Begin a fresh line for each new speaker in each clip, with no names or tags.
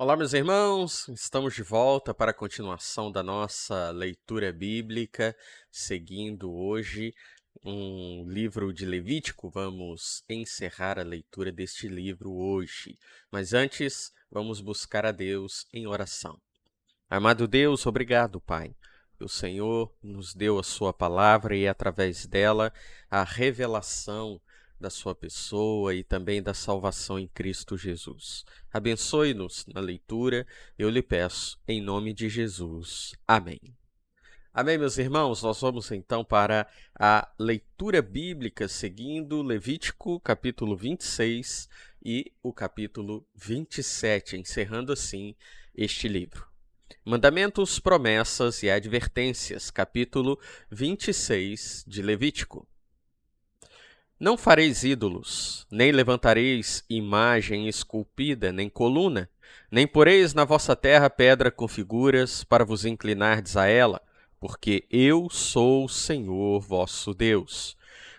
Olá, meus irmãos, estamos de volta para a continuação da nossa leitura bíblica, seguindo hoje um livro de Levítico. Vamos encerrar a leitura deste livro hoje, mas antes vamos buscar a Deus em oração. Amado Deus, obrigado, Pai. O Senhor nos deu a sua palavra e, através dela, a revelação da sua pessoa e também da salvação em Cristo Jesus. Abençoe-nos na leitura, eu lhe peço, em nome de Jesus. Amém. Amém, meus irmãos. Nós vamos então para a leitura bíblica, seguindo Levítico, capítulo 26 e o capítulo 27, encerrando assim este livro. Mandamentos, promessas e advertências, capítulo 26 de Levítico. Não fareis ídolos, nem levantareis imagem esculpida, nem coluna, nem poreis na vossa terra pedra com figuras, para vos inclinardes a ela, porque eu sou o Senhor vosso Deus.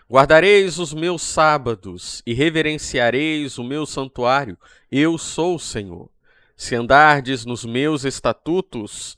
Guardareis os meus sábados e reverenciareis o meu santuário, eu sou o Senhor. Se andardes nos meus estatutos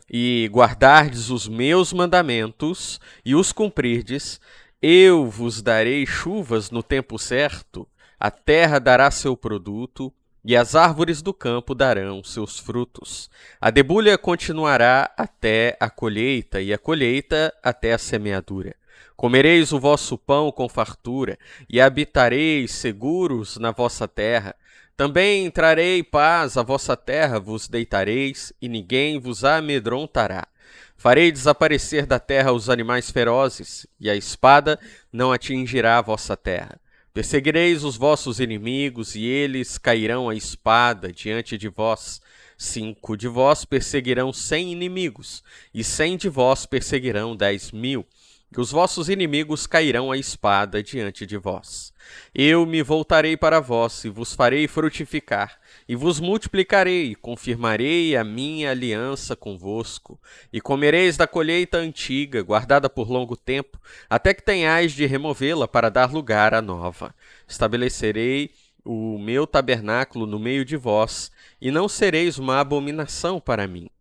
e guardardes os meus mandamentos e os cumprirdes, eu vos darei chuvas no tempo certo, a terra dará seu produto, e as árvores do campo darão seus frutos. A debulha continuará até a colheita, e a colheita até a semeadura. Comereis o vosso pão com fartura, e habitareis seguros na vossa terra. Também trarei paz à vossa terra, vos deitareis, e ninguém vos amedrontará. Farei desaparecer da terra os animais ferozes, e a espada não atingirá a vossa terra. Perseguireis os vossos inimigos, e eles cairão à espada diante de vós. 5 de vós perseguirão 100 inimigos, e 100 de vós perseguirão 10.000. Que os vossos inimigos cairão à espada diante de vós. Eu me voltarei para vós e vos farei frutificar, e vos multiplicarei, e confirmarei a minha aliança convosco, e comereis da colheita antiga, guardada por longo tempo, até que tenhais de removê-la para dar lugar à nova. Estabelecerei o meu tabernáculo no meio de vós, e não sereis uma abominação para mim.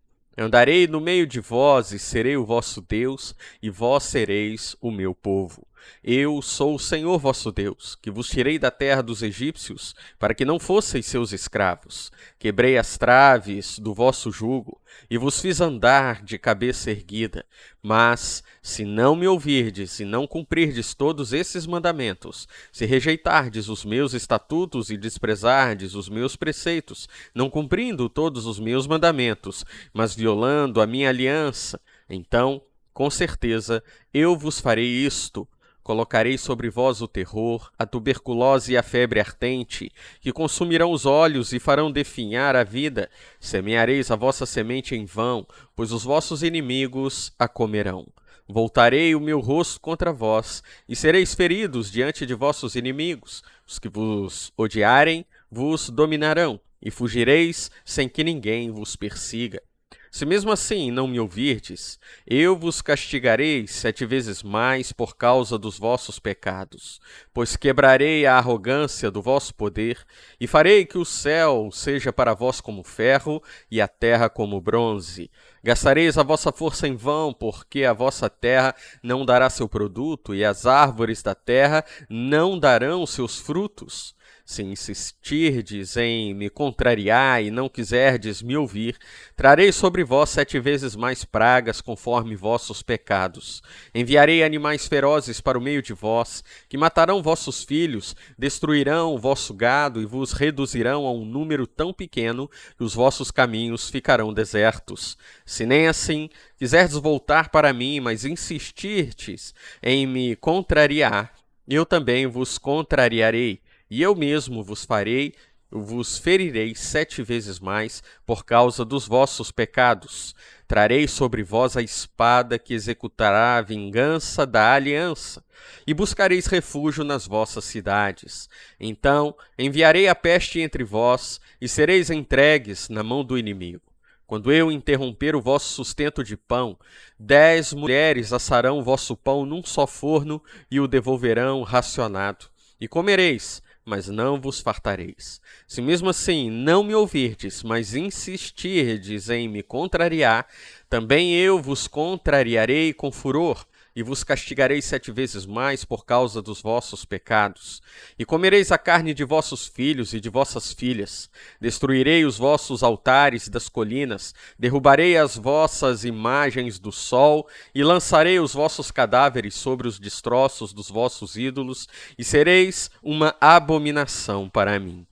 Andarei no meio de vós e serei o vosso Deus, e vós sereis o meu povo. Eu sou o Senhor vosso Deus, que vos tirei da terra dos egípcios, para que não fosseis seus escravos. Quebrei as traves do vosso jugo, e vos fiz andar de cabeça erguida. Mas, se não me ouvirdes e não cumprirdes todos esses mandamentos, se rejeitardes os meus estatutos e desprezardes os meus preceitos, não cumprindo todos os meus mandamentos, mas violando a minha aliança, então, com certeza, eu vos farei isto. Colocarei sobre vós o terror, a tuberculose e a febre ardente, que consumirão os olhos e farão definhar a vida. Semeareis a vossa semente em vão, pois os vossos inimigos a comerão. Voltarei o meu rosto contra vós, e sereis feridos diante de vossos inimigos. Os que vos odiarem vos dominarão, e fugireis sem que ninguém vos persiga. Se mesmo assim não me ouvirdes, eu vos castigarei 7 vezes mais por causa dos vossos pecados, pois quebrarei a arrogância do vosso poder, e farei que o céu seja para vós como ferro e a terra como bronze. Gastareis a vossa força em vão, porque a vossa terra não dará seu produto, e as árvores da terra não darão seus frutos. Se insistirdes em me contrariar e não quiserdes me ouvir, trarei sobre vós 7 vezes mais pragas conforme vossos pecados. Enviarei animais ferozes para o meio de vós, que matarão vossos filhos, destruirão o vosso gado e vos reduzirão a um número tão pequeno que os vossos caminhos ficarão desertos. Se nem assim quiserdes voltar para mim, mas insistirdes em me contrariar, eu também vos contrariarei. E eu mesmo vos ferirei 7 vezes mais por causa dos vossos pecados. Trarei sobre vós a espada que executará a vingança da aliança, e buscareis refúgio nas vossas cidades. Então enviarei a peste entre vós, e sereis entregues na mão do inimigo. Quando eu interromper o vosso sustento de pão, 10 mulheres assarão o vosso pão num só forno e o devolverão racionado. E comereis, mas não vos fartareis. Se mesmo assim não me ouvirdes, mas insistirdes em me contrariar, também eu vos contrariarei com furor, e vos castigarei 7 vezes mais por causa dos vossos pecados. E comereis a carne de vossos filhos e de vossas filhas. Destruirei os vossos altares das colinas, derrubarei as vossas imagens do sol, e lançarei os vossos cadáveres sobre os destroços dos vossos ídolos, e sereis uma abominação para mim.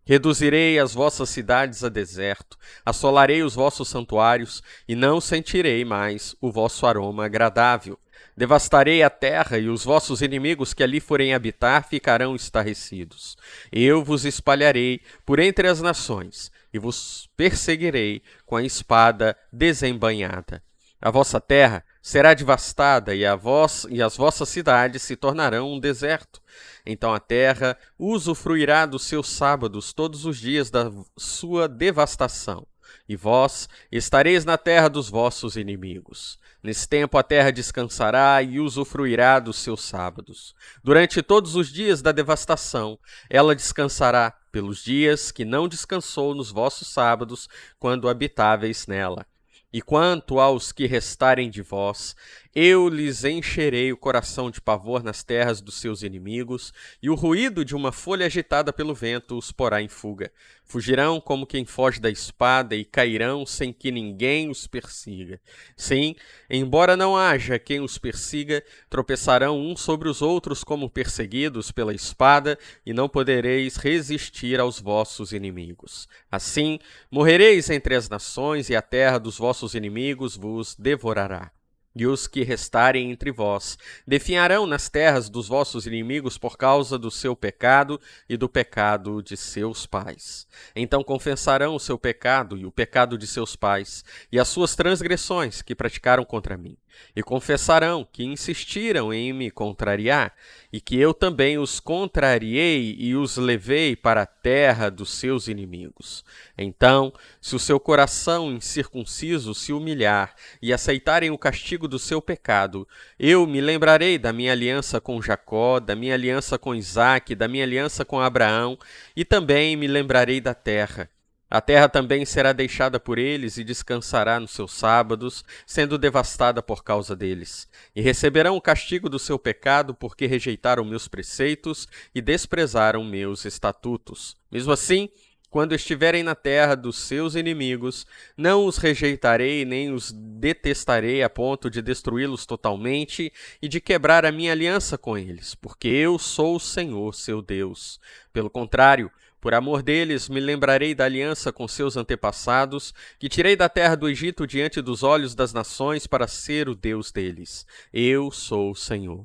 Reduzirei as vossas cidades a deserto, assolarei os vossos santuários, e não sentirei mais o vosso aroma agradável. Devastarei a terra, e os vossos inimigos que ali forem habitar ficarão estarrecidos. Eu vos espalharei por entre as nações, e vos perseguirei com a espada desembainhada. A vossa terra será devastada, e as vossas cidades se tornarão um deserto. Então a terra usufruirá dos seus sábados todos os dias da sua devastação, e vós estareis na terra dos vossos inimigos. Nesse tempo a terra descansará e usufruirá dos seus sábados. Durante todos os dias da devastação, ela descansará pelos dias que não descansou nos vossos sábados, quando habitáveis nela. E quanto aos que restarem de vós, eu lhes encherei o coração de pavor nas terras dos seus inimigos, e o ruído de uma folha agitada pelo vento os porá em fuga. Fugirão como quem foge da espada e cairão sem que ninguém os persiga. Sim, embora não haja quem os persiga, tropeçarão uns sobre os outros como perseguidos pela espada, e não podereis resistir aos vossos inimigos. Assim, morrereis entre as nações, e a terra dos vossos inimigos vos devorará. E os que restarem entre vós definharão nas terras dos vossos inimigos por causa do seu pecado e do pecado de seus pais. Então confessarão o seu pecado e o pecado de seus pais, e as suas transgressões que praticaram contra mim. E confessarão que insistiram em me contrariar, e que eu também os contrariei e os levei para a terra dos seus inimigos. Então, se o seu coração incircunciso se humilhar e aceitarem o castigo do seu pecado, eu me lembrarei da minha aliança com Jacó, da minha aliança com Isaque, da minha aliança com Abraão, e também me lembrarei da terra. A terra também será deixada por eles e descansará nos seus sábados, sendo devastada por causa deles. E receberão o castigo do seu pecado, porque rejeitaram meus preceitos e desprezaram meus estatutos. Mesmo assim, quando estiverem na terra dos seus inimigos, não os rejeitarei nem os detestarei a ponto de destruí-los totalmente e de quebrar a minha aliança com eles, porque eu sou o Senhor, seu Deus. Pelo contrário, por amor deles, me lembrarei da aliança com seus antepassados, que tirei da terra do Egito diante dos olhos das nações para ser o Deus deles. Eu sou o Senhor.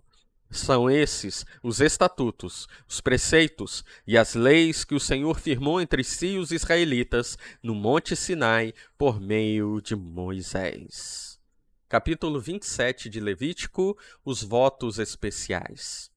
São esses os estatutos, os preceitos e as leis que o Senhor firmou entre si e os israelitas no Monte Sinai por meio de Moisés. Capítulo 27 de Levítico, os votos especiais.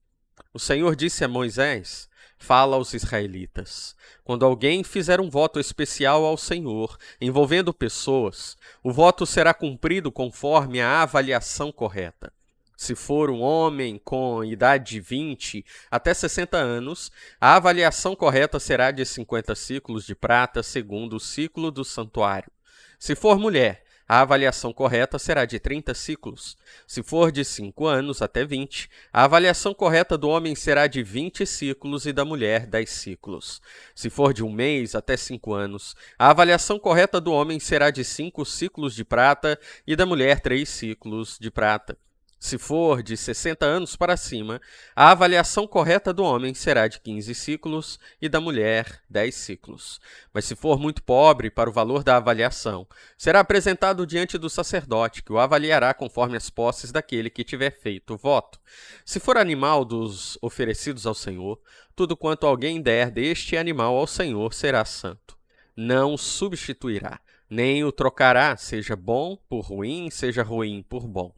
O Senhor disse a Moisés: fala aos israelitas. Quando alguém fizer um voto especial ao Senhor, envolvendo pessoas, o voto será cumprido conforme a avaliação correta. Se for um homem com idade de 20 até 60 anos, a avaliação correta será de 50 ciclos de prata, segundo o ciclo do santuário. Se for mulher, a avaliação correta será de 30 ciclos. Se for de 5 anos até 20, a avaliação correta do homem será de 20 ciclos e da mulher 10 ciclos. Se for de 1 mês até 5 anos, a avaliação correta do homem será de 5 ciclos de prata e da mulher 3 ciclos de prata. Se for de 60 anos para cima, a avaliação correta do homem será de 15 ciclos e da mulher 10 ciclos. Mas se for muito pobre para o valor da avaliação, será apresentado diante do sacerdote, que o avaliará conforme as posses daquele que tiver feito o voto. Se for animal dos oferecidos ao Senhor, tudo quanto alguém der deste animal ao Senhor será santo. Não o substituirá, nem o trocará, seja bom por ruim, seja ruim por bom.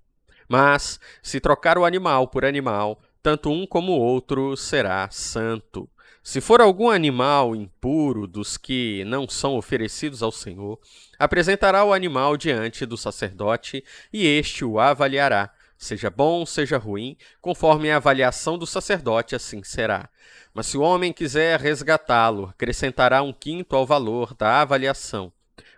Mas, se trocar o animal por animal, tanto um como o outro será santo. Se for algum animal impuro dos que não são oferecidos ao Senhor, apresentará o animal diante do sacerdote, e este o avaliará. Seja bom, seja ruim, conforme a avaliação do sacerdote, assim será. Mas se o homem quiser resgatá-lo, acrescentará 1/5 ao valor da avaliação.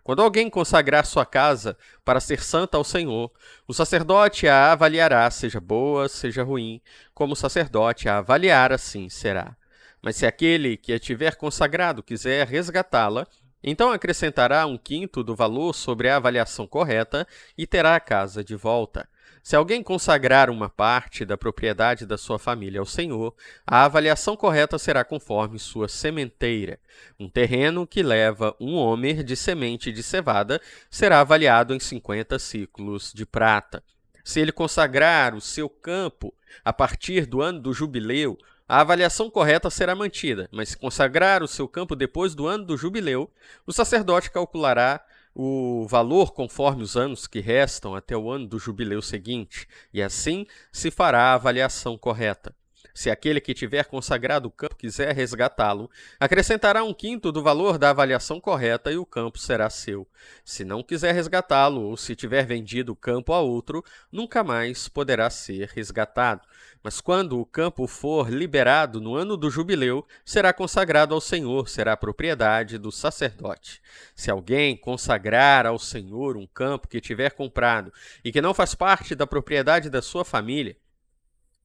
Quando alguém consagrar sua casa para ser santa ao Senhor, o sacerdote a avaliará, seja boa, seja ruim, como o sacerdote a avaliar, assim será. Mas se aquele que a tiver consagrado quiser resgatá-la, então acrescentará 1/5 do valor sobre a avaliação correta e terá a casa de volta. Se alguém consagrar uma parte da propriedade da sua família ao Senhor, a avaliação correta será conforme sua sementeira. Um terreno que leva 1 homer de semente de cevada será avaliado em 50 siclos de prata. Se ele consagrar o seu campo a partir do ano do jubileu, a avaliação correta será mantida, mas se consagrar o seu campo depois do ano do jubileu, o sacerdote calculará o valor conforme os anos que restam até o ano do jubileu seguinte, e assim se fará a avaliação correta. Se aquele que tiver consagrado o campo quiser resgatá-lo, acrescentará 1/5 do valor da avaliação correta e o campo será seu. Se não quiser resgatá-lo ou se tiver vendido o campo a outro, nunca mais poderá ser resgatado. Mas quando o campo for liberado no ano do jubileu, será consagrado ao Senhor, será propriedade do sacerdote. Se alguém consagrar ao Senhor um campo que tiver comprado e que não faz parte da propriedade da sua família,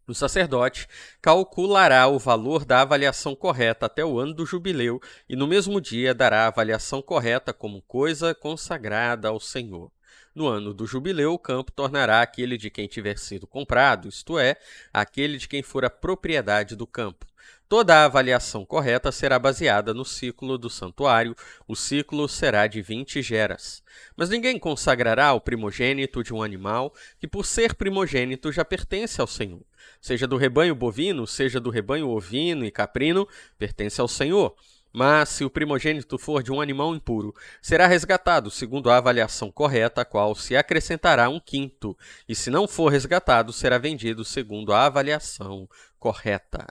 o sacerdote calculará o valor da avaliação correta até o ano do jubileu e no mesmo dia dará a avaliação correta como coisa consagrada ao Senhor. No ano do jubileu, o campo tornará aquele de quem tiver sido comprado, isto é, aquele de quem for a propriedade do campo. Toda a avaliação correta será baseada no ciclo do santuário, o ciclo será de 20 geras. Mas ninguém consagrará o primogênito de um animal que, por ser primogênito, já pertence ao Senhor. Seja do rebanho bovino, seja do rebanho ovino e caprino, pertence ao Senhor. Mas, se o primogênito for de um animal impuro, será resgatado segundo a avaliação correta, a qual se acrescentará 1/5, e se não for resgatado, será vendido segundo a avaliação correta.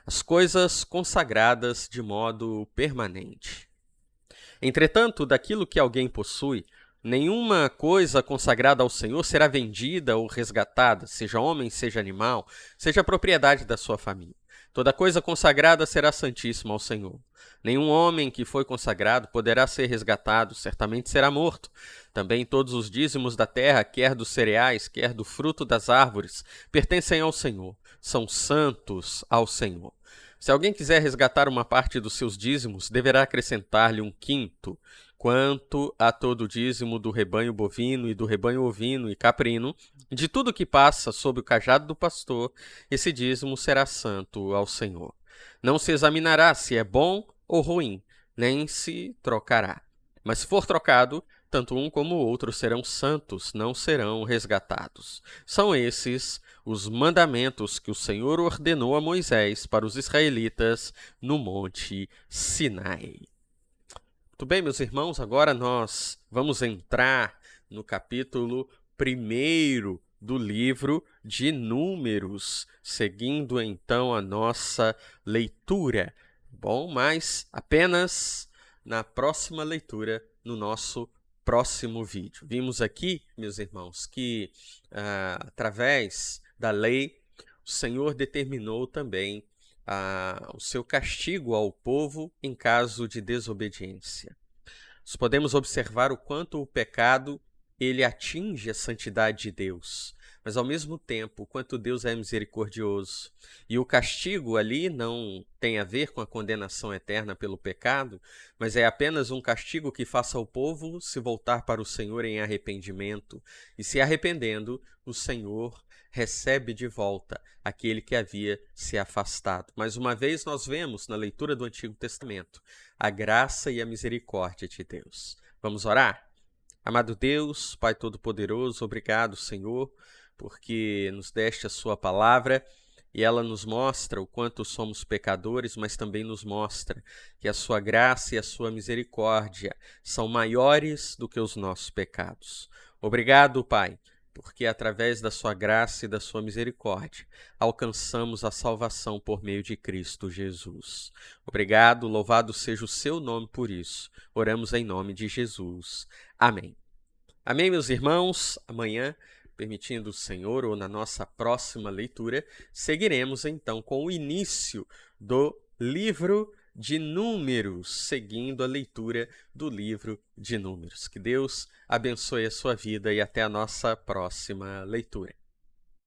As coisas consagradas de modo permanente. Entretanto, daquilo que alguém possui, nenhuma coisa consagrada ao Senhor será vendida ou resgatada, seja homem, seja animal, seja propriedade da sua família. Toda coisa consagrada será santíssima ao Senhor. Nenhum homem que foi consagrado poderá ser resgatado, certamente será morto. Também todos os dízimos da terra, quer dos cereais, quer do fruto das árvores, pertencem ao Senhor, são santos ao Senhor. Se alguém quiser resgatar uma parte dos seus dízimos, deverá acrescentar-lhe 1/5. Quanto a todo o dízimo do rebanho bovino e do rebanho ovino e caprino, de tudo que passa sob o cajado do pastor, esse dízimo será santo ao Senhor. Não se examinará se é bom ou ruim, nem se trocará. Mas se for trocado, tanto um como o outro serão santos, não serão resgatados. São esses os mandamentos que o Senhor ordenou a Moisés para os israelitas no Monte Sinai. Muito bem, meus irmãos, agora nós vamos entrar no capítulo 1º do livro de Números, seguindo então a nossa leitura. Bom, mas apenas na próxima leitura, no nosso próximo vídeo. Vimos aqui, meus irmãos, que através da lei, o Senhor determinou também o seu castigo ao povo em caso de desobediência. Nós podemos observar o quanto o pecado ele atinge a santidade de Deus, mas ao mesmo tempo, o quanto Deus é misericordioso. E o castigo ali não tem a ver com a condenação eterna pelo pecado, mas é apenas um castigo que faça o povo se voltar para o Senhor em arrependimento. E se arrependendo, o Senhor recebe de volta aquele que havia se afastado. Mais uma vez, nós vemos na leitura do Antigo Testamento a graça e a misericórdia de Deus. Vamos orar? Amado Deus, Pai Todo-Poderoso, obrigado, Senhor, porque nos deste a sua palavra e ela nos mostra o quanto somos pecadores, mas também nos mostra que a sua graça e a sua misericórdia são maiores do que os nossos pecados. Obrigado, Pai, porque através da sua graça e da sua misericórdia alcançamos a salvação por meio de Cristo Jesus. Obrigado, louvado seja o seu nome por isso. Oramos em nome de Jesus. Amém. Amém, meus irmãos. Amanhã permitindo o Senhor, ou na nossa próxima leitura, seguiremos então com o início do livro de Números, seguindo a leitura do livro de Números. Que Deus abençoe a sua vida e até a nossa próxima leitura.